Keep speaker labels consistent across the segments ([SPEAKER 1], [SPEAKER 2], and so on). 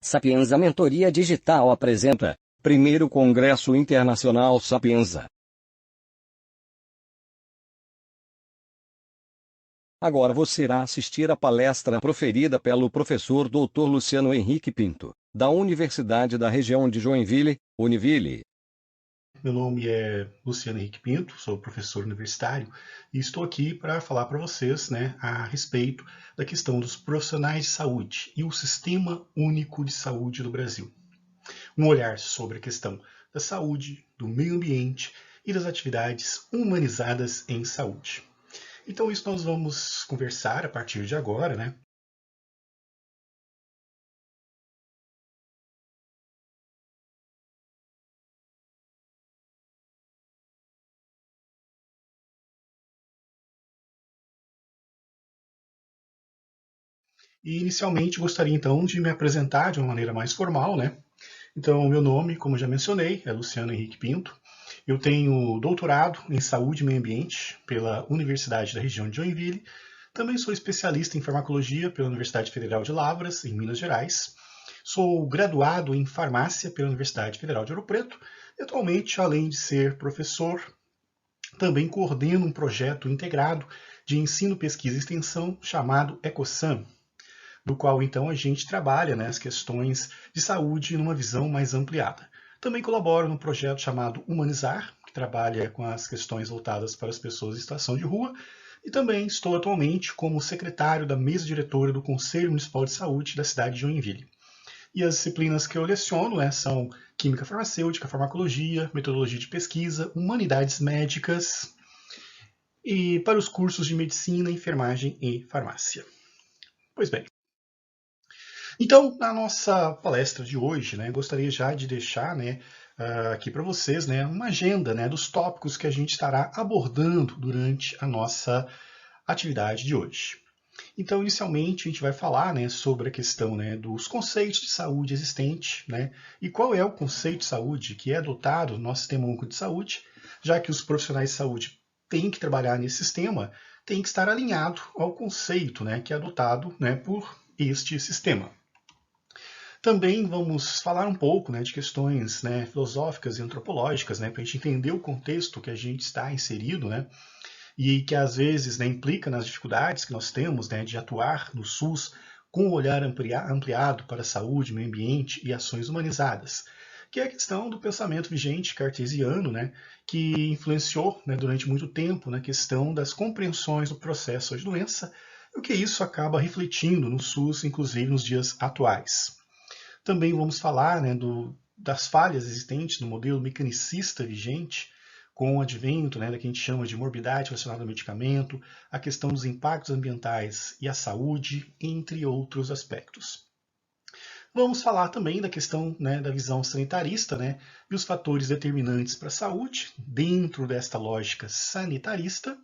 [SPEAKER 1] Sapienza Mentoria Digital apresenta Primeiro Congresso Internacional Sapienza. Agora você irá assistir a palestra proferida pelo professor Dr. Luciano Henrique Pinto, da Universidade da Região de Joinville, Univille.
[SPEAKER 2] Meu nome é Luciano Henrique Pinto, sou professor universitário e estou aqui para falar para vocês a respeito da questão dos profissionais de saúde e o Sistema Único de Saúde do Brasil. Um olhar sobre a questão da saúde, do meio ambiente e das atividades humanizadas em saúde. Então isso nós vamos conversar a partir de agora, E inicialmente gostaria então de me apresentar de uma maneira mais formal. Então, meu nome, como já mencionei, é Luciano Henrique Pinto. Eu tenho doutorado em Saúde e Meio Ambiente pela Universidade da Região de Joinville. Também sou especialista em farmacologia pela Universidade Federal de Lavras, em Minas Gerais. Sou graduado em farmácia pela Universidade Federal de Ouro Preto. E atualmente, além de ser professor, também coordeno um projeto integrado de ensino, pesquisa e extensão chamado EcoSam, do qual então a gente trabalha as questões de saúde numa visão mais ampliada. Também colaboro no projeto chamado Humanizar, que trabalha com as questões voltadas para as pessoas em situação de rua, e também estou atualmente como secretário da mesa diretora do Conselho Municipal de Saúde da cidade de Joinville. E as disciplinas que eu leciono são Química Farmacêutica, Farmacologia, Metodologia de Pesquisa, Humanidades Médicas e para os cursos de Medicina, Enfermagem e Farmácia. Pois bem, então, na nossa palestra de hoje, gostaria já de deixar aqui para vocês uma agenda dos tópicos que a gente estará abordando durante a nossa atividade de hoje. Então, inicialmente, a gente vai falar sobre a questão dos conceitos de saúde existente, e qual é o conceito de saúde que é adotado no nosso Sistema Único de Saúde, já que os profissionais de saúde têm que trabalhar nesse sistema, tem que estar alinhado ao conceito que é adotado por este sistema. Também vamos falar um pouco de questões filosóficas e antropológicas, para a gente entender o contexto que a gente está inserido, e que às vezes implica nas dificuldades que nós temos de atuar no SUS com um olhar ampliado para a saúde, meio ambiente e ações humanizadas, que é a questão do pensamento vigente cartesiano, que influenciou durante muito tempo na questão das compreensões do processo de doença, e o que isso acaba refletindo no SUS, inclusive nos dias atuais. Também vamos falar das falhas existentes no modelo mecanicista vigente, com o advento da que a gente chama de morbidade relacionada ao medicamento, a questão dos impactos ambientais e a saúde, entre outros aspectos. Vamos falar também da questão da visão sanitarista e os fatores determinantes para a saúde, dentro desta lógica sanitarista.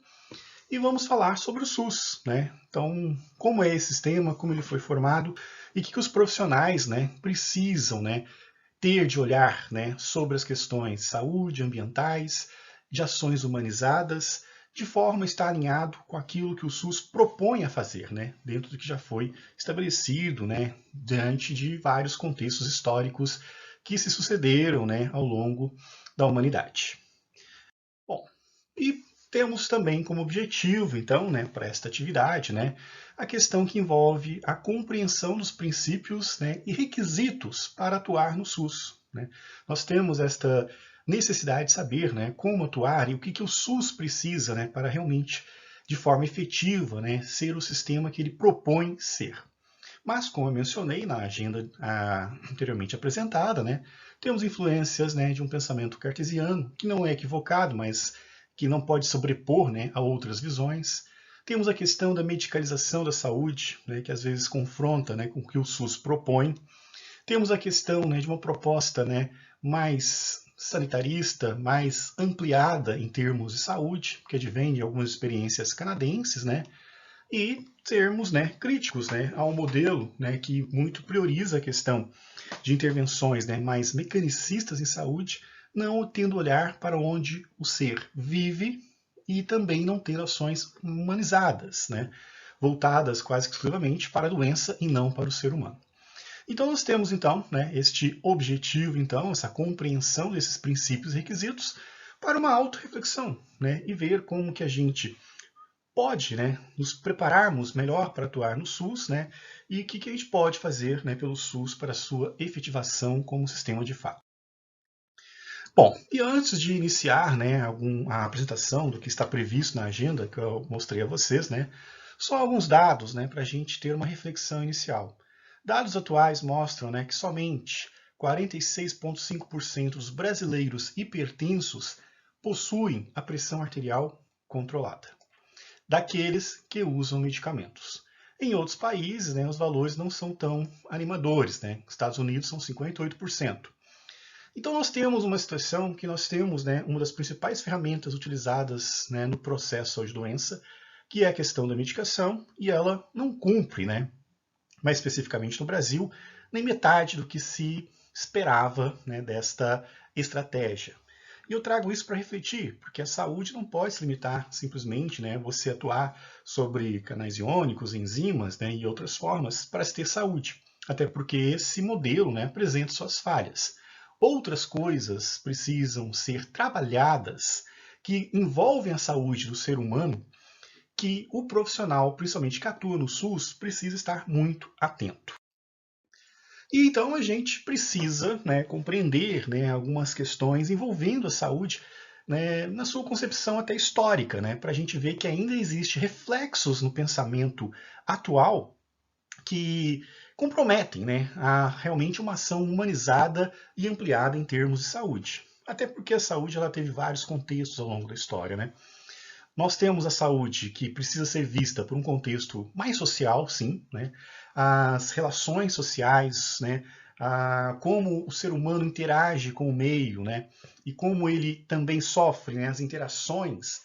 [SPEAKER 2] E vamos falar sobre o SUS, Então, como é esse sistema, como ele foi formado e o que os profissionais precisam ter de olhar sobre as questões de saúde, ambientais, de ações humanizadas, de forma a estar alinhado com aquilo que o SUS propõe a fazer, dentro do que já foi estabelecido diante de vários contextos históricos que se sucederam ao longo da humanidade. Bom, e temos também como objetivo, então, para esta atividade, a questão que envolve a compreensão dos princípios e requisitos para atuar no SUS. Nós temos esta necessidade de saber como atuar e o que o SUS precisa para realmente, de forma efetiva, ser o sistema que ele propõe ser. Mas, como eu mencionei na agenda anteriormente apresentada, temos influências de um pensamento cartesiano, que não é equivocado, mas que não pode sobrepor a outras visões. Temos a questão da medicalização da saúde, que às vezes confronta com o que o SUS propõe. Temos a questão de uma proposta mais sanitarista, mais ampliada em termos de saúde, que advém de algumas experiências canadenses, e sermos críticos ao modelo que muito prioriza a questão de intervenções mais mecanicistas em saúde, não tendo olhar para onde o ser vive e também não ter ações humanizadas, voltadas quase exclusivamente para a doença e não para o ser humano. Então nós temos então, né, este objetivo, então, essa compreensão desses princípios e requisitos para uma autorreflexão, né, e ver como que a gente pode, né, nos prepararmos melhor para atuar no SUS, né, e o que a gente pode fazer, né, pelo SUS para a sua efetivação como sistema de fato. Bom, e antes de iniciar, né, a apresentação do que está previsto na agenda que eu mostrei a vocês, né, só alguns dados, né, para a gente ter uma reflexão inicial. Dados atuais mostram, né, que somente 46,5% dos brasileiros hipertensos possuem a pressão arterial controlada, daqueles que usam medicamentos. Em outros países, né, os valores não são tão animadores, né? Estados Unidos são 58%. Então nós temos uma situação que nós temos, né, uma das principais ferramentas utilizadas, né, no processo de doença, que é a questão da medicação, e ela não cumpre, né, mais especificamente no Brasil, nem metade do que se esperava, né, desta estratégia. E eu trago isso para refletir, porque a saúde não pode se limitar simplesmente, né, você atuar sobre canais iônicos, enzimas, né, e outras formas para se ter saúde. Até porque esse modelo, né, apresenta suas falhas. Outras coisas precisam ser trabalhadas que envolvem a saúde do ser humano, que o profissional, principalmente que atua no SUS, precisa estar muito atento. E então a gente precisa, né, compreender, né, algumas questões envolvendo a saúde, né, na sua concepção até histórica, né, para a gente ver que ainda existe reflexos no pensamento atual que comprometem, né, a realmente uma ação humanizada e ampliada em termos de saúde. Até porque a saúde ela teve vários contextos ao longo da história, né? Nós temos a saúde que precisa ser vista por um contexto mais social, sim, né? As relações sociais, né? Como o ser humano interage com o meio, né? E como ele também sofre, né? As interações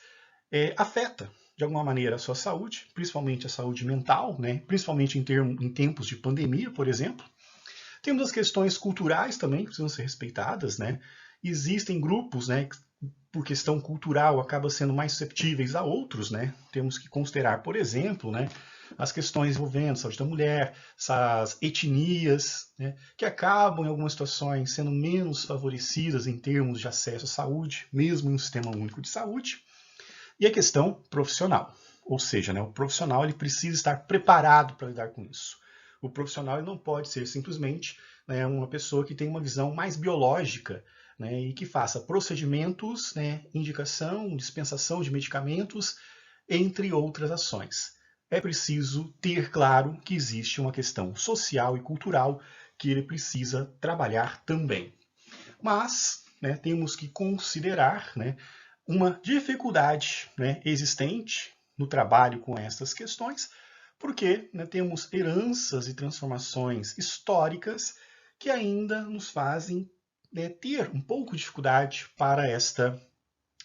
[SPEAKER 2] afeta de alguma maneira a sua saúde, principalmente a saúde mental, né? Principalmente em tempos de pandemia, por exemplo. Temos as questões culturais também que precisam ser respeitadas, né? Existem grupos, né, por questão cultural, acabam sendo mais susceptíveis a outros, né? Temos que considerar, por exemplo, né, as questões envolvendo a saúde da mulher, essas etnias, né, que acabam, em algumas situações, sendo menos favorecidas em termos de acesso à saúde, mesmo em um sistema único de saúde. E a questão profissional, ou seja, né, o profissional ele precisa estar preparado para lidar com isso. O profissional ele não pode ser simplesmente, né, uma pessoa que tem uma visão mais biológica, né, e que faça procedimentos, né, indicação, dispensação de medicamentos, entre outras ações. É preciso ter claro que existe uma questão social e cultural que ele precisa trabalhar também. Mas, né, temos que considerar, né, uma dificuldade, né, existente no trabalho com essas questões, porque, né, temos heranças e transformações históricas que ainda nos fazem, né, ter um pouco de dificuldade para esta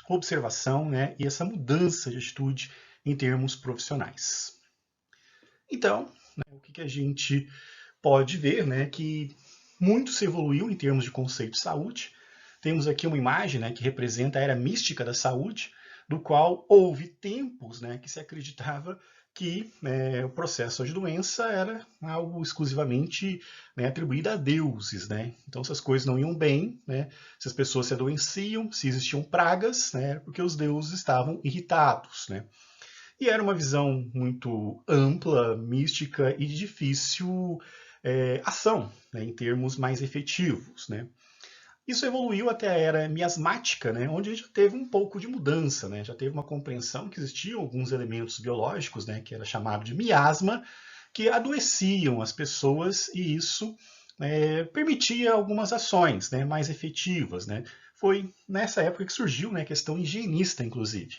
[SPEAKER 2] observação, né, e essa mudança de atitude em termos profissionais. Então, né, o que a gente pode ver, né, que muito se evoluiu em termos de conceito de saúde. Temos aqui uma imagem, né, que representa a era mística da saúde, do qual houve tempos, né, que se acreditava que, né, o processo de doença era algo exclusivamente, né, atribuído a deuses, né? Então, se as coisas não iam bem, né, se as pessoas se adoeciam, se existiam pragas, né, porque os deuses estavam irritados, né? E era uma visão muito ampla, mística e de difícil ação, né, em termos mais efetivos, né? Isso evoluiu até a era miasmática, né, onde a gente já teve um pouco de mudança, né, já teve uma compreensão que existiam alguns elementos biológicos, né, que era chamado de miasma, que adoeciam as pessoas e isso permitia algumas ações, né, mais efetivas, né. Foi nessa época que surgiu, né, a questão higienista, inclusive.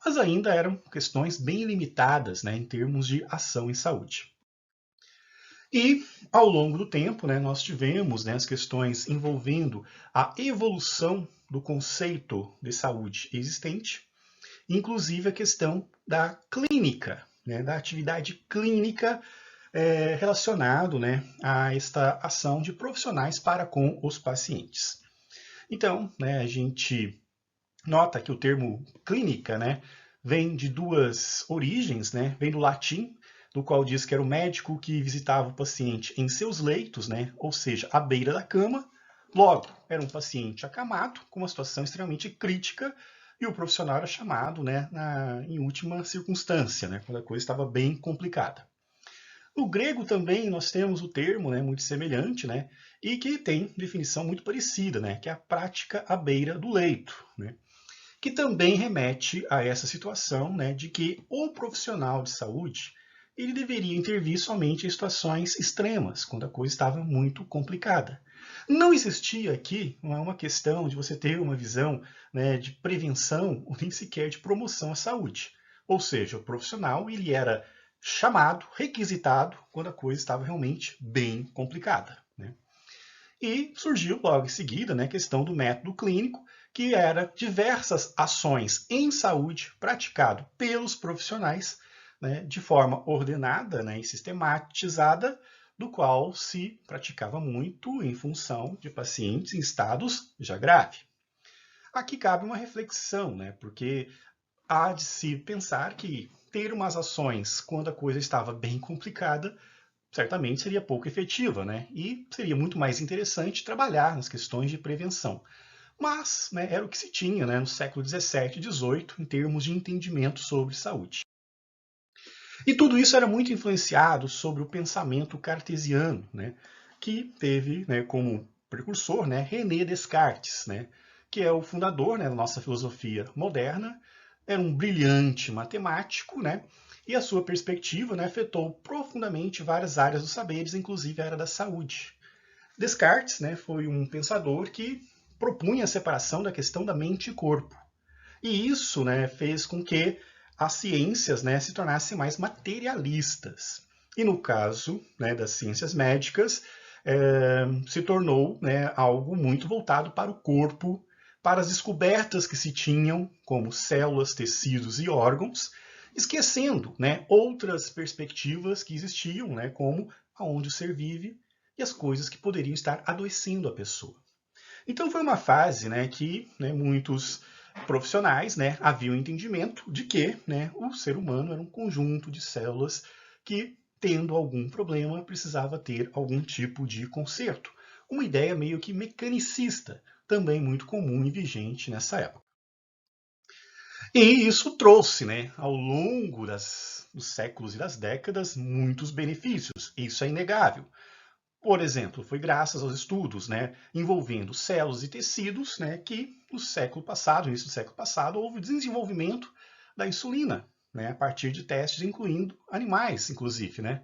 [SPEAKER 2] Mas ainda eram questões bem limitadas, né, em termos de ação em saúde. E, ao longo do tempo, né, nós tivemos, né, as questões envolvendo a evolução do conceito de saúde existente, inclusive a questão da clínica, né, da atividade clínica relacionado, né, a esta ação de profissionais para com os pacientes. Então, né, a gente nota que o termo clínica, né, vem de duas origens, né, vem do latim, do qual diz que era o médico que visitava o paciente em seus leitos, né, ou seja, à beira da cama. Logo, era um paciente acamado, com uma situação extremamente crítica, e o profissional era chamado, né, em última circunstância, né, quando a coisa estava bem complicada. No grego também nós temos o termo, né, muito semelhante, né, e que tem definição muito parecida, né, que é a prática à beira do leito, né, que também remete a essa situação, né, de que o profissional de saúde ele deveria intervir somente em situações extremas, quando a coisa estava muito complicada. Não existia aqui uma questão de você ter uma visão, né, de prevenção ou nem sequer de promoção à saúde. Ou seja, o profissional ele era chamado, requisitado, quando a coisa estava realmente bem complicada, né? E surgiu logo em seguida, né, a questão do método clínico, que era diversas ações em saúde praticado pelos profissionais, né, de forma ordenada, né, e sistematizada, do qual se praticava muito em função de pacientes em estados já graves. Aqui cabe uma reflexão, né, porque há de se pensar que ter umas ações quando a coisa estava bem complicada certamente seria pouco efetiva, né? E seria muito mais interessante trabalhar nas questões de prevenção. Mas, né, era o que se tinha, né, no século XVII e XVIII em termos de entendimento sobre saúde. E tudo isso era muito influenciado sobre o pensamento cartesiano, né, que teve, né, como precursor, né, René Descartes, né, que é o fundador, né, da nossa filosofia moderna. Era um brilhante matemático, né, e a sua perspectiva, né, afetou profundamente várias áreas dos saberes, inclusive a área da saúde. Descartes, né, foi um pensador que propunha a separação da questão da mente e corpo. E isso, né, fez com que as ciências, né, se tornassem mais materialistas. E no caso, né, das ciências médicas, se tornou, né, algo muito voltado para o corpo, para as descobertas que se tinham, como células, tecidos e órgãos, esquecendo, né, outras perspectivas que existiam, né, como aonde o ser vive e as coisas que poderiam estar adoecendo a pessoa. Então foi uma fase, né, que, né, muitos profissionais, né, haviam entendimento de que, né, o ser humano era um conjunto de células que, tendo algum problema, precisava ter algum tipo de conserto. Uma ideia meio que mecanicista, também muito comum e vigente nessa época. E isso trouxe, né, ao longo dos séculos e das décadas, muitos benefícios. Isso é inegável. Por exemplo, foi graças aos estudos, né, envolvendo células e tecidos, né, que no século passado, no início do século passado, houve o desenvolvimento da insulina, né, a partir de testes incluindo animais, inclusive, né,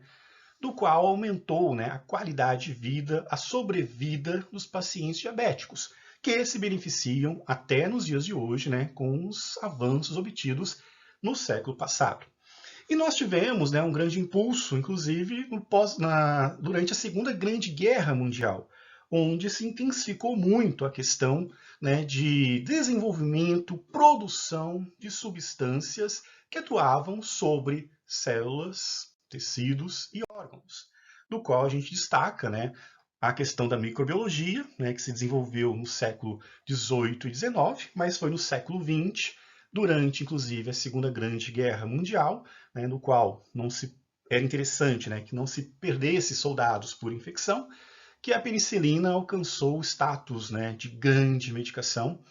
[SPEAKER 2] do qual aumentou, né, a qualidade de vida, a sobrevida dos pacientes diabéticos, que se beneficiam até nos dias de hoje, né, com os avanços obtidos no século passado. E nós tivemos, né, um grande impulso, inclusive, durante a Segunda Grande Guerra Mundial, onde se intensificou muito a questão, né, de desenvolvimento, produção de substâncias que atuavam sobre células, tecidos e órgãos, do qual a gente destaca, né, a questão da microbiologia, né, que se desenvolveu no século XVIII e XIX, mas foi no século XX, durante, inclusive, a Segunda Grande Guerra Mundial, né, no qual não se era interessante, né, que não se perdesse soldados por infecção, que a penicilina alcançou o status, né, de grande medicação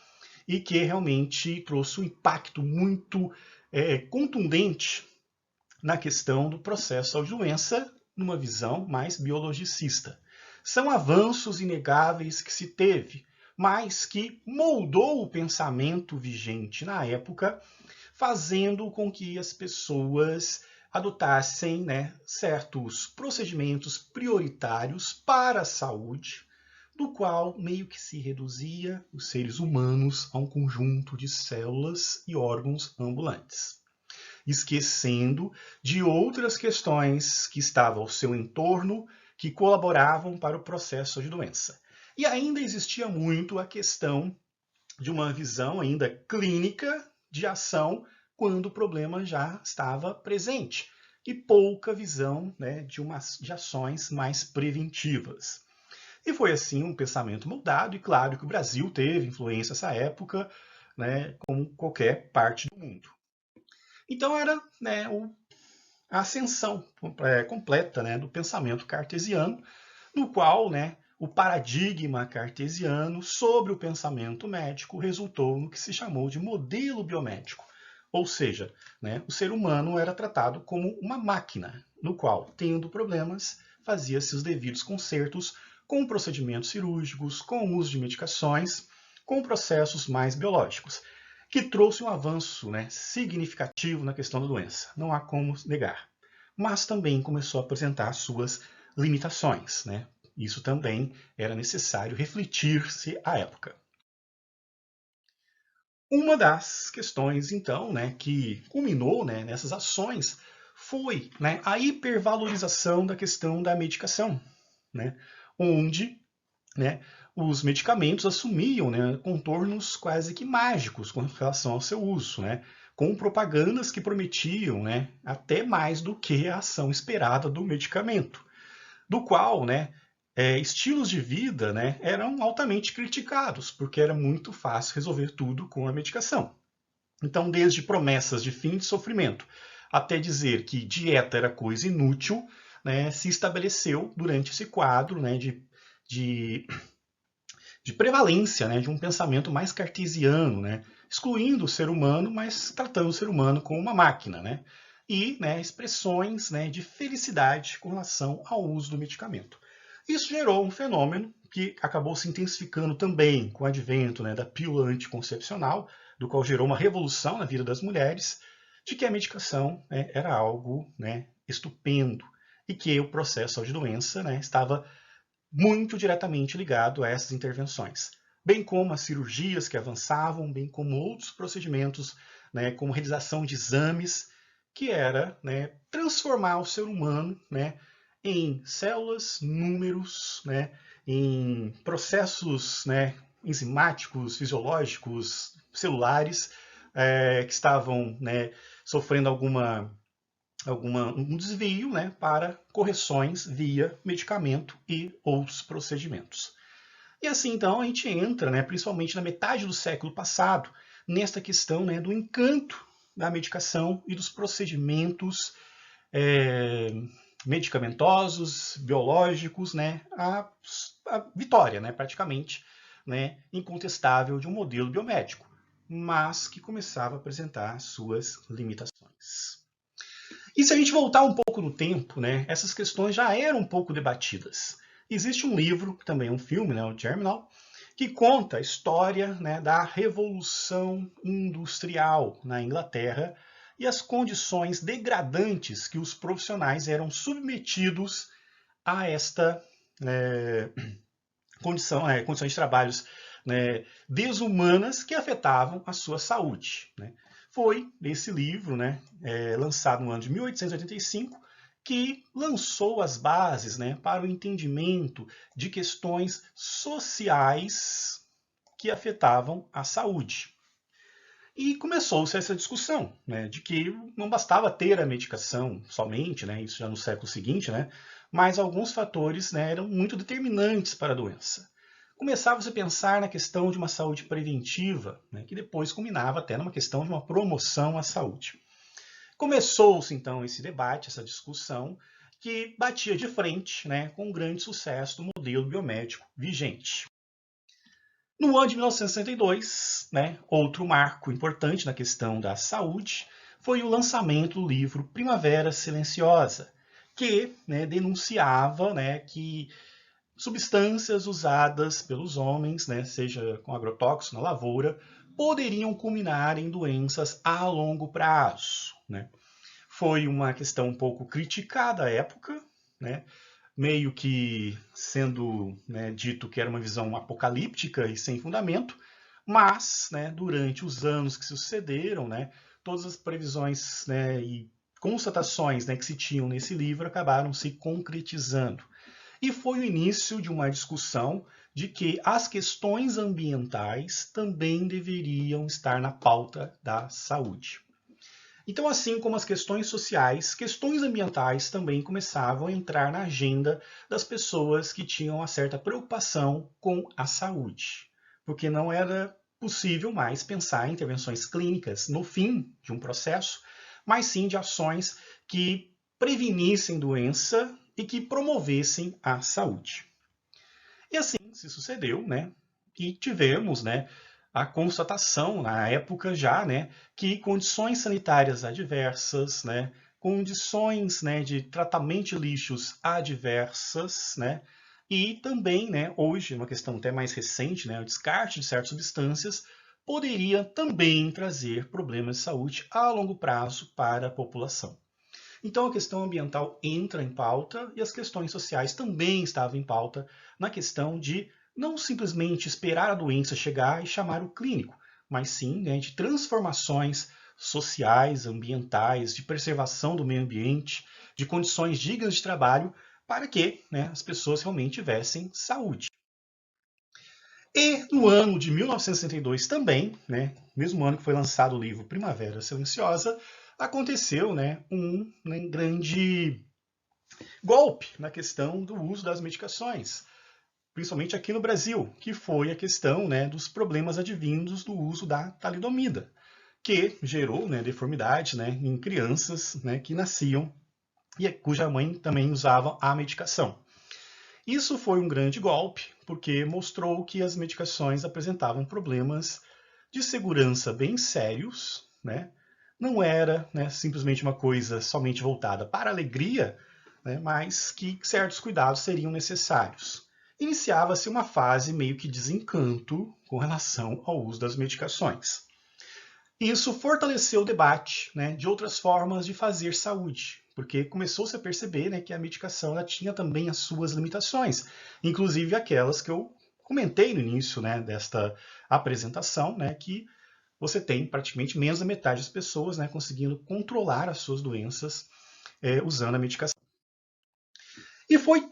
[SPEAKER 2] e que realmente trouxe um impacto muito contundente na questão do processo saúde-doença, numa visão mais biologicista. São avanços inegáveis que se teve, mas que moldou o pensamento vigente na época, fazendo com que as pessoas adotassem, né, certos procedimentos prioritários para a saúde, do qual meio que se reduzia os seres humanos a um conjunto de células e órgãos ambulantes, esquecendo de outras questões que estavam ao seu entorno, que colaboravam para o processo de doença. E ainda existia muito a questão de uma visão ainda clínica de ação quando o problema já estava presente, e pouca visão, né, de ações mais preventivas. E foi assim um pensamento moldado, e claro que o Brasil teve influência nessa época, né, como qualquer parte do mundo. Então era, né, a ascensão completa, né, do pensamento cartesiano, no qual, né, o paradigma cartesiano sobre o pensamento médico resultou no que se chamou de modelo biomédico. Ou seja, né, o ser humano era tratado como uma máquina, no qual, tendo problemas, fazia-se os devidos consertos com procedimentos cirúrgicos, com o uso de medicações, com processos mais biológicos, que trouxe um avanço, né, significativo na questão da doença. Não há como negar. Mas também começou a apresentar suas limitações, né? Isso também era necessário refletir-se à época. Uma das questões, então, né, que culminou, né, nessas ações foi, né, a hipervalorização da questão da medicação, né, onde, né, os medicamentos assumiam, né, contornos quase que mágicos com relação ao seu uso, né, com propagandas que prometiam, né, até mais do que a ação esperada do medicamento, do qual, né, estilos de vida, né, eram altamente criticados, porque era muito fácil resolver tudo com a medicação. Então, desde promessas de fim de sofrimento até dizer que dieta era coisa inútil, né, se estabeleceu durante esse quadro, né, de, de prevalência, né, de um pensamento mais cartesiano, né, excluindo o ser humano, mas tratando o ser humano como uma máquina, né, e, né, expressões, né, de felicidade com relação ao uso do medicamento. Isso gerou um fenômeno que acabou se intensificando também com o advento, né, da pílula anticoncepcional, do qual gerou uma revolução na vida das mulheres, de que a medicação, né, era algo, né, estupendo e que o processo de doença, né, estava muito diretamente ligado a essas intervenções, bem como as cirurgias que avançavam, bem como outros procedimentos, né, como realização de exames, que era, né, transformar o ser humano, né, em células, números, né, em processos, né, enzimáticos, fisiológicos, celulares, que estavam, né, sofrendo um desvio, né, para correções via medicamento e outros procedimentos. E assim, então, a gente entra, né, principalmente na metade do século passado, nesta questão, né, do encanto da medicação e dos procedimentos é, medicamentosos, biológicos, né, a vitória, né, praticamente, né, incontestável de um modelo biomédico, mas que começava a apresentar suas limitações. E se a gente voltar um pouco no tempo, né, essas questões já eram um pouco debatidas. Existe um livro, que também é um filme, né, o Germinal, que conta a história, né, da Revolução Industrial na Inglaterra e as condições degradantes que os profissionais eram submetidos a esta condições de trabalhos, né, desumanas que afetavam a sua saúde. Né. Foi esse livro, né, lançado no ano de 1885, que lançou as bases, né, para o entendimento de questões sociais que afetavam a saúde. E começou-se essa discussão, né, de que não bastava ter a medicação somente, né, isso já no século seguinte, né, mas alguns fatores, né, eram muito determinantes para a doença. Começava-se a pensar na questão de uma saúde preventiva, né, que depois culminava até numa questão de uma promoção à saúde. Começou-se então esse debate, essa discussão, que batia de frente, né, com um grande sucesso do modelo biomédico vigente. No ano de 1962, né, outro marco importante na questão da saúde foi o lançamento do livro Primavera Silenciosa, que, né, denunciava, né, que substâncias usadas pelos homens, né, seja com agrotóxico na lavoura, poderiam culminar em doenças a longo prazo. Né. Foi uma questão um pouco criticada à época, né, meio que sendo, né, dito que era uma visão apocalíptica e sem fundamento, mas, né, durante os anos que sucederam, né, todas as previsões, né, e constatações, né, que se tinham nesse livro acabaram se concretizando. E foi o início de uma discussão de que as questões ambientais também deveriam estar na pauta da saúde. Então, assim como as questões sociais, questões ambientais também começavam a entrar na agenda das pessoas que tinham uma certa preocupação com a saúde, porque não era possível mais pensar em intervenções clínicas no fim de um processo, mas sim de ações que prevenissem doença e que promovessem a saúde. E assim se sucedeu, né? E tivemos, né, a constatação na época já, né, que condições sanitárias adversas, né, condições, né, de tratamento de lixos adversas, né, e também, né, hoje, uma questão até mais recente, né, o descarte de certas substâncias poderia também trazer problemas de saúde a longo prazo para a população. Então a questão ambiental entra em pauta e as questões sociais também estavam em pauta na questão de não simplesmente esperar a doença chegar e chamar o clínico, mas sim, né, de transformações sociais, ambientais, de preservação do meio ambiente, de condições dignas de trabalho para que, né, as pessoas realmente tivessem saúde. E no ano de 1962 também, né, mesmo ano que foi lançado o livro Primavera Silenciosa, aconteceu, né, um grande golpe na questão do uso das medicações, principalmente aqui no Brasil, que foi a questão, né, dos problemas advindos do uso da talidomida, que gerou, né, deformidades, né, em crianças, né, que nasciam e cuja mãe também usava a medicação. Isso foi um grande golpe, porque mostrou que as medicações apresentavam problemas de segurança bem sérios, né? Não era, né, simplesmente uma coisa somente voltada para a alegria, né, mas que certos cuidados seriam necessários. Iniciava-se uma fase meio que desencanto com relação ao uso das medicações. Isso fortaleceu o debate, né, de outras formas de fazer saúde, porque começou-se a perceber, né, que a medicação ela tinha também as suas limitações, inclusive aquelas que eu comentei no início, né, desta apresentação, né, que você tem praticamente menos da metade das pessoas, né, conseguindo controlar as suas doenças usando a medicação. E foi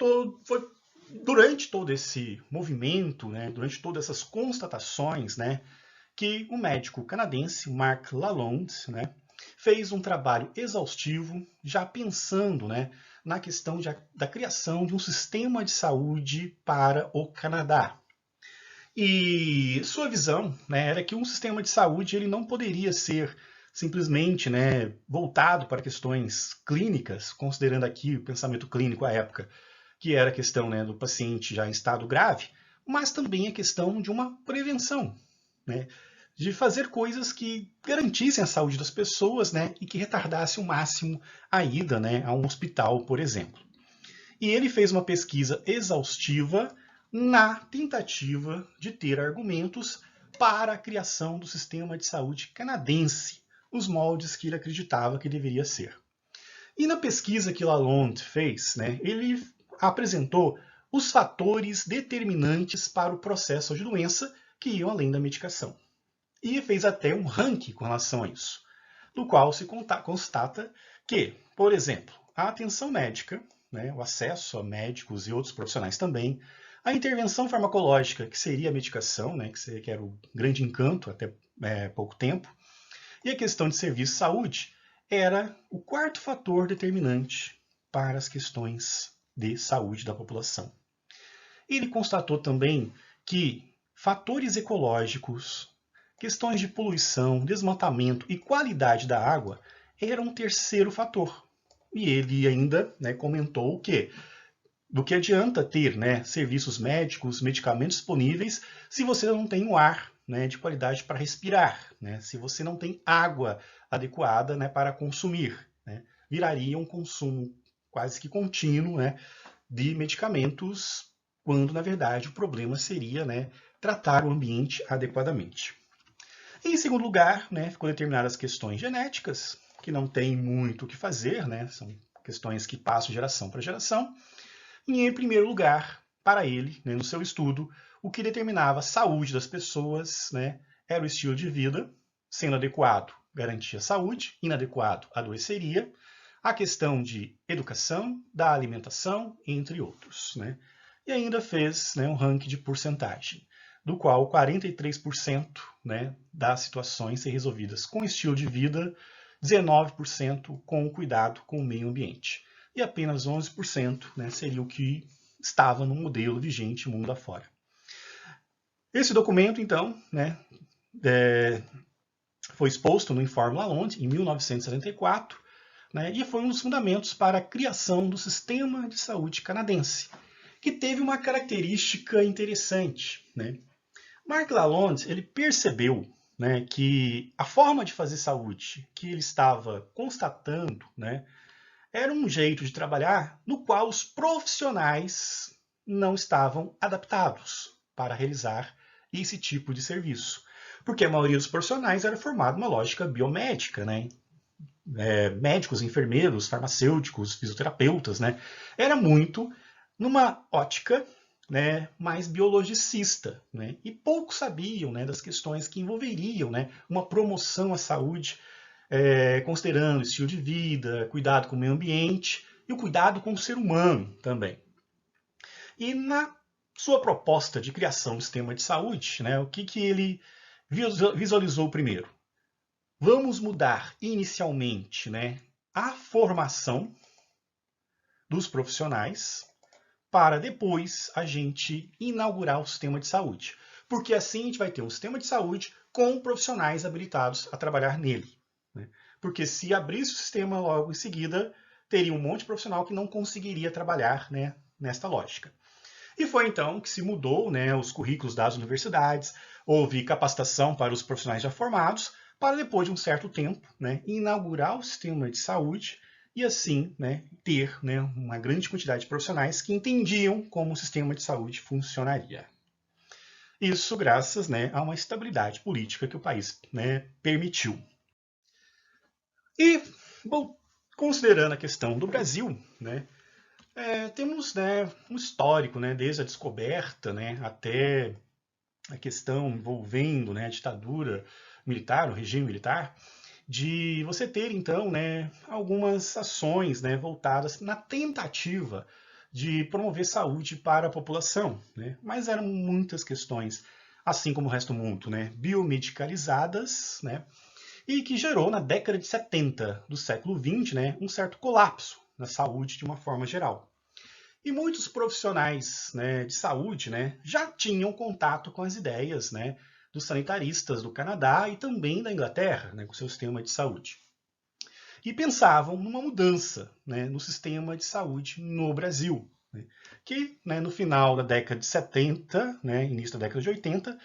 [SPEAKER 2] durante todo esse movimento, né, durante todas essas constatações, né, que o médico canadense Mark Lalonde, né, fez um trabalho exaustivo, já pensando, né, na questão da criação de um sistema de saúde para o Canadá. E sua visão, né, era que um sistema de saúde ele não poderia ser simplesmente, né, voltado para questões clínicas, considerando aqui o pensamento clínico à época, que era a questão, né, do paciente já em estado grave, mas também a questão de uma prevenção, né, de fazer coisas que garantissem a saúde das pessoas, né, e que retardasse o máximo a ida, né, a um hospital, por exemplo. E ele fez uma pesquisa exaustiva na tentativa de ter argumentos para a criação do sistema de saúde canadense, os moldes que ele acreditava que deveria ser. E na pesquisa que Lalonde fez, né, ele apresentou os fatores determinantes para o processo de doença que iam além da medicação. E fez até um ranking com relação a isso, do qual se constata que, por exemplo, a atenção médica, né, o acesso a médicos e outros profissionais também, a intervenção farmacológica, que seria a medicação, né, que era o grande encanto até pouco tempo, e a questão de serviço de saúde era o quarto fator determinante para as questões de saúde da população. Ele constatou também que fatores ecológicos, questões de poluição, desmatamento e qualidade da água eram um terceiro fator. E ele ainda, né, comentou que do que adianta ter, né, serviços médicos, medicamentos disponíveis, se você não tem o ar, né, de qualidade para respirar, né, se você não tem água adequada, né, para consumir. Né, viraria um consumo quase que contínuo, né, de medicamentos, quando na verdade o problema seria, né, tratar o ambiente adequadamente. Em segundo lugar, né, ficou determinadas as questões genéticas, que não tem muito o que fazer, né, são questões que passam de geração para geração. E em primeiro lugar, para ele, né, no seu estudo, o que determinava a saúde das pessoas, né, era o estilo de vida, sendo adequado, garantia saúde, inadequado, adoeceria, a questão de educação, da alimentação, entre outros. Né? E ainda fez, né, um ranking de porcentagem, do qual 43%, né, das situações ser resolvidas com estilo de vida, 19% com o cuidado com o meio ambiente. E apenas 11%, né, seria o que estava no modelo vigente mundo afora. Esse documento, então, né, foi exposto no Informe Lalonde, em 1974, né, e foi um dos fundamentos para a criação do sistema de saúde canadense, que teve uma característica interessante, né? Mark Lalonde, ele percebeu, né, que a forma de fazer saúde que ele estava constatando, né, era um jeito de trabalhar no qual os profissionais não estavam adaptados para realizar esse tipo de serviço. Porque a maioria dos profissionais era formada numa lógica biomédica, né? Médicos, enfermeiros, farmacêuticos, fisioterapeutas, né? Era muito numa ótica, né, mais biologicista, né? E poucos sabiam, né, das questões que envolveriam, né, uma promoção à saúde, considerando estilo de vida, cuidado com o meio ambiente e o cuidado com o ser humano também. E na sua proposta de criação do sistema de saúde, né, o que ele visualizou primeiro? Vamos mudar inicialmente, né, a formação dos profissionais para depois a gente inaugurar o sistema de saúde. Porque assim a gente vai ter um sistema de saúde com profissionais habilitados a trabalhar nele, né? Porque se abrisse o sistema logo em seguida, teria um monte de profissional que não conseguiria trabalhar, né, nesta lógica. E foi então que se mudou, né, os currículos das universidades, houve capacitação para os profissionais já formados, para depois de um certo tempo, né, inaugurar o sistema de saúde e assim, né, ter, né, uma grande quantidade de profissionais que entendiam como o sistema de saúde funcionaria. Isso graças, né, a uma estabilidade política que o país, né, permitiu. E, bom, considerando a questão do Brasil, né, temos, né, um histórico, né, desde a descoberta, né, até a questão envolvendo, né, a ditadura militar, o regime militar, de você ter então, né, algumas ações, né, voltadas na tentativa de promover saúde para a população, né? Mas eram muitas questões, assim como o resto do mundo, né, biomedicalizadas, né, e que gerou na década de 70 do século XX, né, um certo colapso na saúde de uma forma geral. E muitos profissionais, né, de saúde, né, já tinham contato com as ideias, né, dos sanitaristas do Canadá e também da Inglaterra, né, com seu sistema de saúde. E pensavam numa mudança, né, no sistema de saúde no Brasil, né, que, né, no final da década de 70, né, início da década de 80,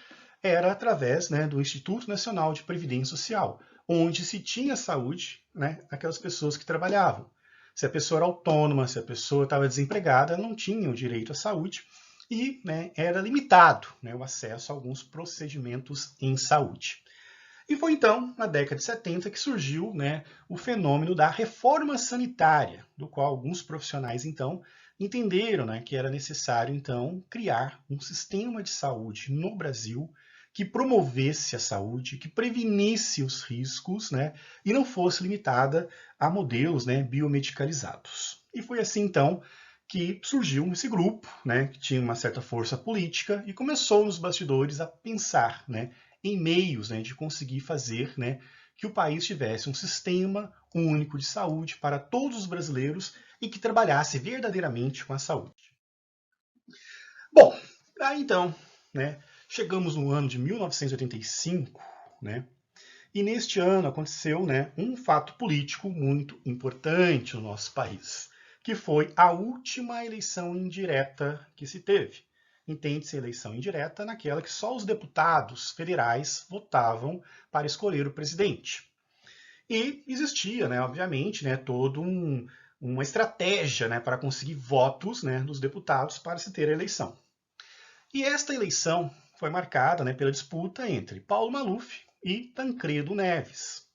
[SPEAKER 2] era através, né, do Instituto Nacional de Previdência Social, onde se tinha saúde, né, aquelas pessoas que trabalhavam. Se a pessoa era autônoma, se a pessoa estava desempregada, não tinha o direito à saúde e, né, era limitado, né, o acesso a alguns procedimentos em saúde. E foi então, na década de 70, que surgiu, né, o fenômeno da reforma sanitária, do qual alguns profissionais então entenderam, né, que era necessário então criar um sistema de saúde no Brasil que promovesse a saúde, que prevenisse os riscos, né, e não fosse limitada a modelos, né, biomedicalizados. E foi assim então que surgiu esse grupo, né, que tinha uma certa força política e começou nos bastidores a pensar, né, em meios, né, de conseguir fazer, né, que o país tivesse um sistema único de saúde para todos os brasileiros e que trabalhasse verdadeiramente com a saúde. Bom, aí então, né, chegamos no ano de 1985, né, e neste ano aconteceu, né, um fato político muito importante no nosso país, que foi a última eleição indireta que se teve. Entende-se eleição indireta naquela que só os deputados federais votavam para escolher o presidente. E existia, né, obviamente, né, toda uma estratégia, né, para conseguir votos, né, dos deputados para se ter a eleição. E esta eleição foi marcada, né, pela disputa entre Paulo Maluf e Tancredo Neves.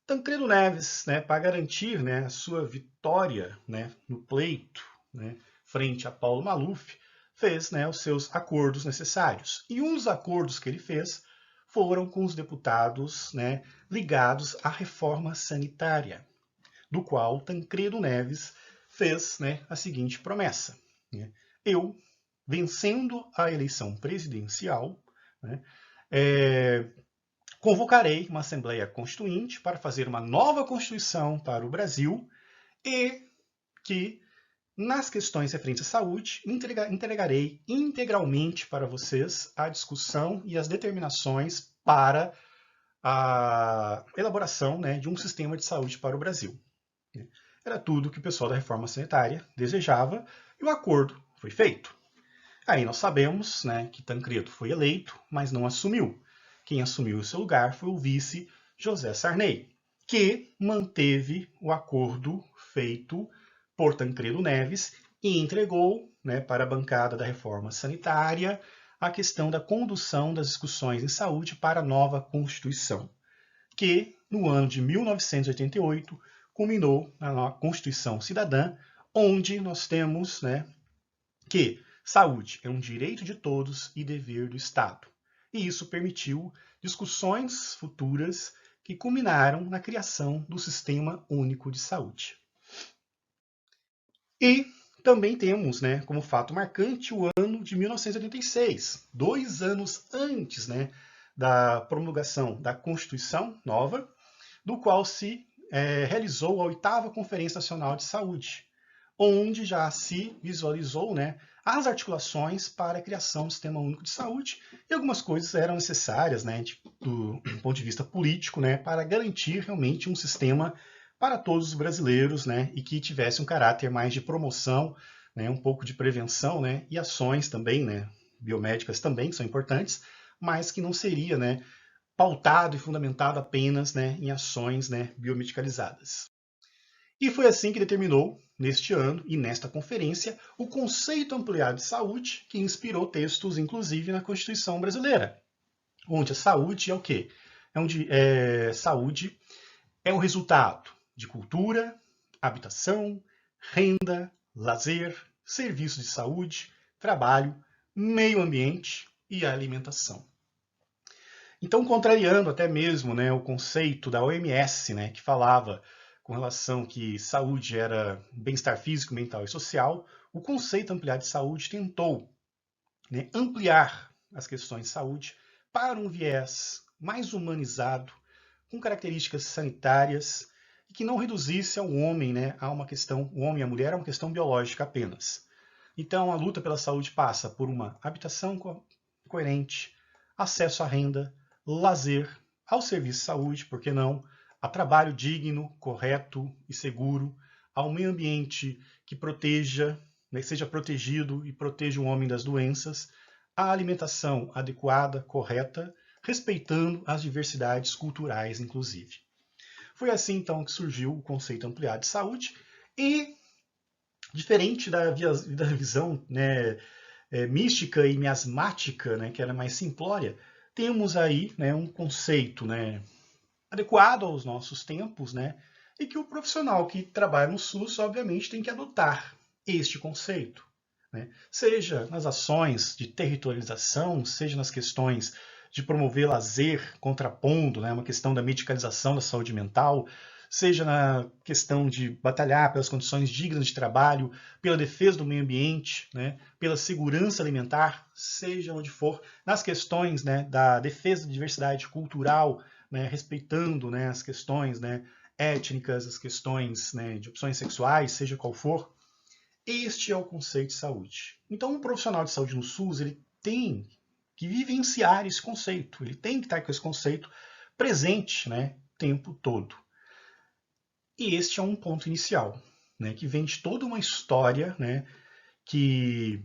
[SPEAKER 2] Tancredo Neves, né, para garantir, né, a sua vitória, né, no pleito, né, frente a Paulo Maluf, fez, né, os seus acordos necessários. E um dos acordos que ele fez foram com os deputados, né, ligados à reforma sanitária, do qual Tancredo Neves fez, né, a seguinte promessa, né: eu, vencendo a eleição presidencial, né, convocarei uma Assembleia Constituinte para fazer uma nova Constituição para o Brasil e que, nas questões referentes à saúde, entregarei integralmente para vocês a discussão e as determinações para a elaboração, né, de um sistema de saúde para o Brasil. Era tudo que o pessoal da reforma sanitária desejava e o acordo foi feito. Aí nós sabemos, né, que Tancredo foi eleito, mas não assumiu. Quem assumiu o seu lugar foi o vice José Sarney, que manteve o acordo feito por Tancredo Neves e entregou, né, para a bancada da reforma sanitária a questão da condução das discussões em saúde para a nova Constituição, que no ano de 1988 culminou na Constituição Cidadã, onde nós temos, né, que saúde é um direito de todos e dever do Estado. E isso permitiu discussões futuras que culminaram na criação do Sistema Único de Saúde. E também temos, né, como fato marcante, o ano de 1986, 2 anos antes, né, da promulgação da Constituição nova, do qual se realizou a 8ª Conferência Nacional de Saúde, onde já se visualizou, né, as articulações para a criação do Sistema Único de Saúde, e algumas coisas eram necessárias, né, do ponto de vista político, né, para garantir realmente um sistema para todos os brasileiros, né, e que tivesse um caráter mais de promoção, né, um pouco de prevenção, né, e ações também, né, biomédicas também que são importantes, mas que não seria, né, pautado e fundamentado apenas, né, em ações, né, biomedicalizadas. E foi assim que determinou, neste ano e nesta conferência, o conceito ampliado de saúde, que inspirou textos, inclusive, na Constituição brasileira, onde a saúde é o quê? Saúde é o resultado de cultura, habitação, renda, lazer, serviços de saúde, trabalho, meio ambiente e alimentação. Então, contrariando até mesmo, né, o conceito da OMS, né, que falava com relação que saúde era bem-estar físico, mental e social, o conceito ampliado de saúde tentou, né, ampliar as questões de saúde para um viés mais humanizado, com características sanitárias, e que não reduzisse ao homem, né, a uma questão, o homem e a mulher a uma questão biológica apenas. Então, a luta pela saúde passa por uma habitação coerente, acesso à renda, lazer, ao serviço de saúde, por que não, a trabalho digno, correto e seguro, ao meio ambiente que proteja, né, seja protegido e proteja o homem das doenças, a alimentação adequada, correta, respeitando as diversidades culturais, inclusive. Foi assim, então, que surgiu o conceito ampliado de saúde e, diferente da visão, né, mística e miasmática, né, que era mais simplória, temos aí, né, um conceito, né, adequado aos nossos tempos, né, e que o profissional que trabalha no SUS, obviamente, tem que adotar este conceito, né, seja nas ações de territorialização, seja nas questões de promover lazer, contrapondo, né, uma questão da medicalização da saúde mental, seja na questão de batalhar pelas condições dignas de trabalho, pela defesa do meio ambiente, né, pela segurança alimentar, seja onde for, nas questões, né, da defesa da diversidade cultural, né, respeitando, né, as questões, né, étnicas, as questões, né, de opções sexuais, seja qual for. Este é o conceito de saúde. Então, um profissional de saúde no SUS, ele tem que vivenciar esse conceito, ele tem que estar com esse conceito presente, né, o tempo todo. E este é um ponto inicial, né, que vem de toda uma história, né, que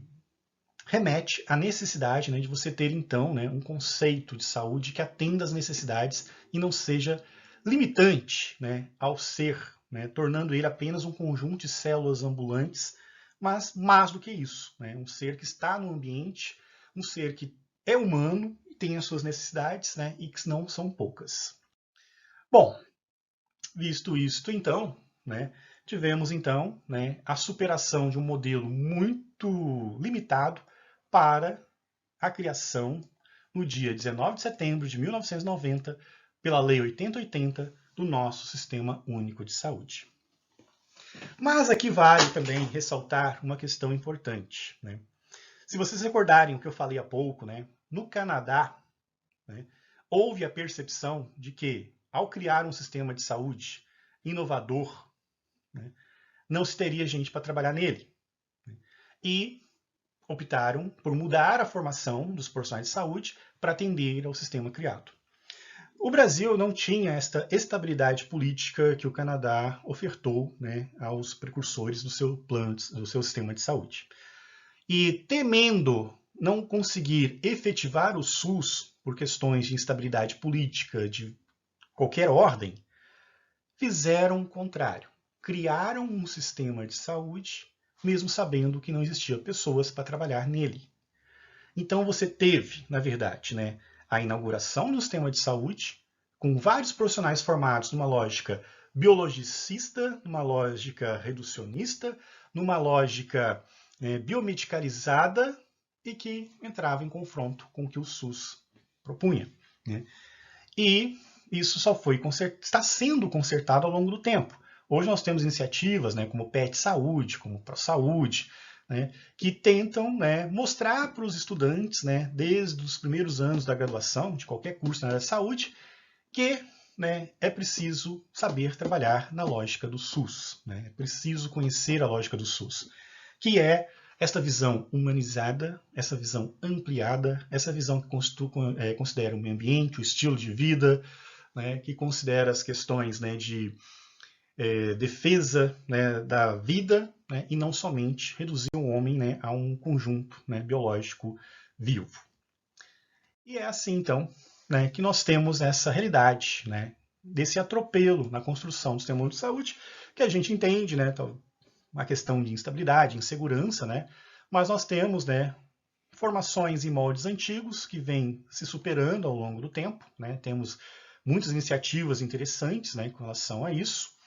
[SPEAKER 2] remete à necessidade, né, de você ter, então, né, um conceito de saúde que atenda às necessidades e não seja limitante, né, ao ser, né, tornando ele apenas um conjunto de células ambulantes, mas mais do que isso, né, um ser que está no ambiente, um ser que é humano e tem as suas necessidades, né, e que não são poucas. Bom, visto isto, então, né, tivemos então, né, a superação de um modelo muito limitado para a criação, no dia 19 de setembro de 1990, pela Lei 8080, do nosso Sistema Único de Saúde. Mas aqui vale também ressaltar uma questão importante, né? Se vocês recordarem o que eu falei há pouco, né, no Canadá, né, houve a percepção de que, ao criar um sistema de saúde inovador, né, não se teria gente para trabalhar nele. E optaram por mudar a formação dos profissionais de saúde para atender ao sistema criado. O Brasil não tinha esta estabilidade política que o Canadá ofertou, né, aos precursores do seu plano, do seu sistema de saúde. E temendo não conseguir efetivar o SUS por questões de instabilidade política de qualquer ordem, fizeram o contrário. Criaram um sistema de saúde, mesmo sabendo que não existiam pessoas para trabalhar nele. Então você teve, na verdade, né, a inauguração do sistema de saúde, com vários profissionais formados numa lógica biologicista, numa lógica reducionista, numa lógica biomedicalizada e que entrava em confronto com o que o SUS propunha. Né? E isso só está sendo consertado ao longo do tempo. Hoje nós temos iniciativas, né, como o PET Saúde, como o ProSaúde, né, que tentam, né, mostrar para os estudantes, né, desde os primeiros anos da graduação, de qualquer curso na área de saúde, que, né, é preciso saber trabalhar na lógica do SUS. Né, é preciso conhecer a lógica do SUS, que é esta visão humanizada, essa visão ampliada, essa visão que considera o meio ambiente, o estilo de vida, né, que considera as questões, né, de defesa, né, da vida, né, e não somente reduzir o homem, né, a um conjunto, né, biológico vivo. E é assim, então, né, que nós temos essa realidade, né, desse atropelo na construção do sistema de saúde, que a gente entende, né, uma questão de instabilidade, insegurança, né, mas nós temos, né, formações em moldes antigos que vêm se superando ao longo do tempo, né, temos muitas iniciativas interessantes, né, com relação a isso.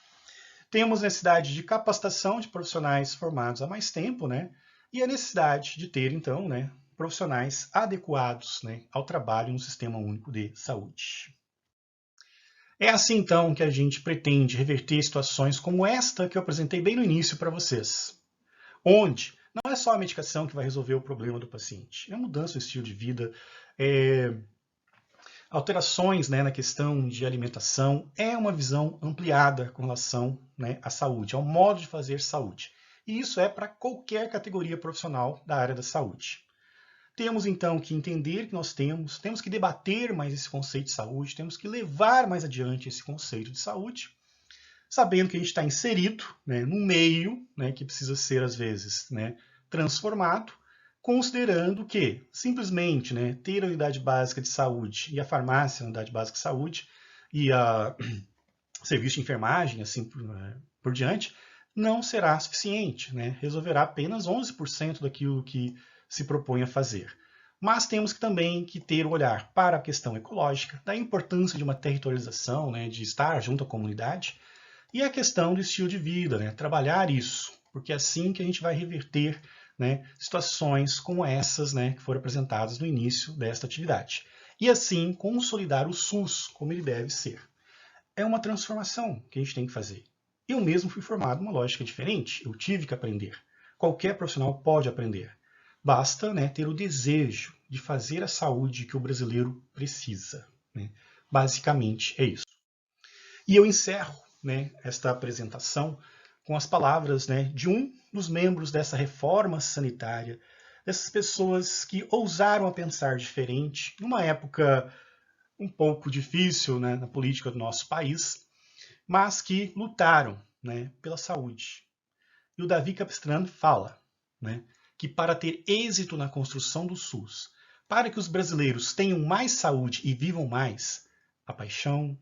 [SPEAKER 2] Temos necessidade de capacitação de profissionais formados há mais tempo, né? E a necessidade de ter, então, né, profissionais adequados, né, ao trabalho no Sistema Único de Saúde. É assim, então, que a gente pretende reverter situações como esta que eu apresentei bem no início para vocês, onde não é só a medicação que vai resolver o problema do paciente, é a mudança do estilo de vida, alterações, né, na questão de alimentação, é uma visão ampliada com relação, né, à saúde, ao modo de fazer saúde. E isso é para qualquer categoria profissional da área da saúde. Temos então que entender que nós temos que debater mais esse conceito de saúde, temos que levar mais adiante esse conceito de saúde, sabendo que a gente está inserido, né, num meio, né, que precisa ser, às vezes, né, transformado, considerando que simplesmente, né, ter a unidade básica de saúde e a farmácia, a unidade básica de saúde e a serviço de enfermagem, assim por diante, não será suficiente, né? Resolverá apenas 11% daquilo que se propõe a fazer. Mas temos também que ter o olhar para a questão ecológica, da importância de uma territorialização, né, de estar junto à comunidade, e a questão do estilo de vida, né, trabalhar isso, porque é assim que a gente vai reverter, né, situações como essas, né, que foram apresentadas no início desta atividade. E assim consolidar o SUS como ele deve ser. É uma transformação que a gente tem que fazer. Eu mesmo fui formado numa lógica diferente, eu tive que aprender. Qualquer profissional pode aprender. Basta, né, ter o desejo de fazer a saúde que o brasileiro precisa. Né? Basicamente é isso. E eu encerro, né, esta apresentação com as palavras, né, de um dos membros dessa reforma sanitária, dessas pessoas que ousaram a pensar diferente, numa época um pouco difícil, né, na política do nosso país, mas que lutaram, né, pela saúde. E o Davi Capistrano fala, né, que para ter êxito na construção do SUS, para que os brasileiros tenham mais saúde e vivam mais, a paixão,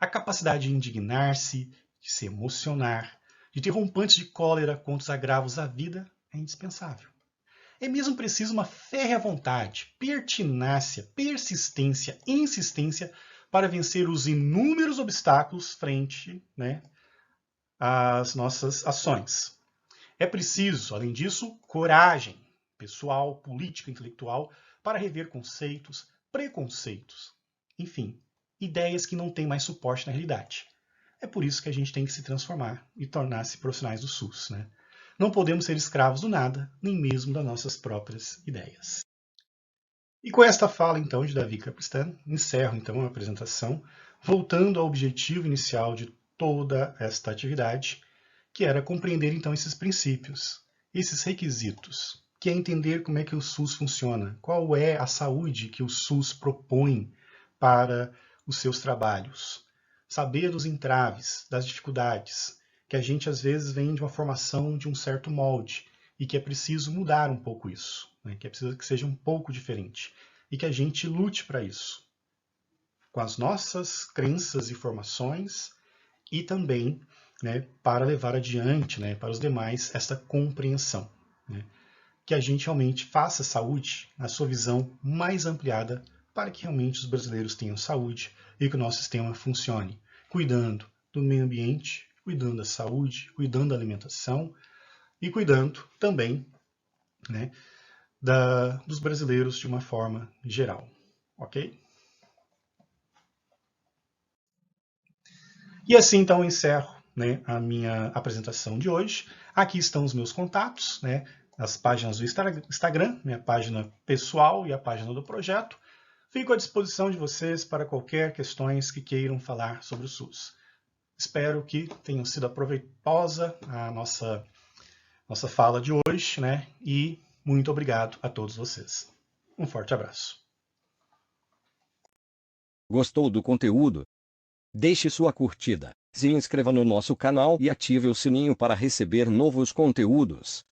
[SPEAKER 2] a capacidade de indignar-se, de se emocionar, de ter rompantes de cólera contra os agravos da vida é indispensável. É mesmo preciso uma férrea vontade, pertinácia, persistência, insistência para vencer os inúmeros obstáculos frente, né, às nossas ações. É preciso, além disso, coragem pessoal, política, intelectual para rever conceitos, preconceitos, enfim, ideias que não têm mais suporte na realidade. É por isso que a gente tem que se transformar e tornar-se profissionais do SUS, né? Não podemos ser escravos do nada, nem mesmo das nossas próprias ideias. E com esta fala, então, de Davi Capistrano, encerro, então, a apresentação, voltando ao objetivo inicial de toda esta atividade, que era compreender, então, esses princípios, esses requisitos, que é entender como é que o SUS funciona, qual é a saúde que o SUS propõe para os seus trabalhos, saber dos entraves, das dificuldades, que a gente às vezes vem de uma formação de um certo molde e que é preciso mudar um pouco isso, né? Que é preciso que seja um pouco diferente e que a gente lute para isso, com as nossas crenças e formações e também, né, para levar adiante, né, para os demais essa compreensão, né? Que a gente realmente faça saúde na sua visão mais ampliada para que realmente os brasileiros tenham saúde e que o nosso sistema funcione, cuidando do meio ambiente, cuidando da saúde, cuidando da alimentação e cuidando também, né, dos brasileiros de uma forma geral, ok? E assim então eu encerro, né, a minha apresentação de hoje. Aqui estão os meus contatos, né, as páginas do Instagram, minha página pessoal e a página do projeto. Fico à disposição de vocês para qualquer questões que queiram falar sobre o SUS. Espero que tenha sido proveitosa a nossa fala de hoje, né? E muito obrigado a todos vocês. Um forte abraço.
[SPEAKER 1] Gostou do conteúdo? Deixe sua curtida, se inscreva no nosso canal e ative o sininho para receber novos conteúdos.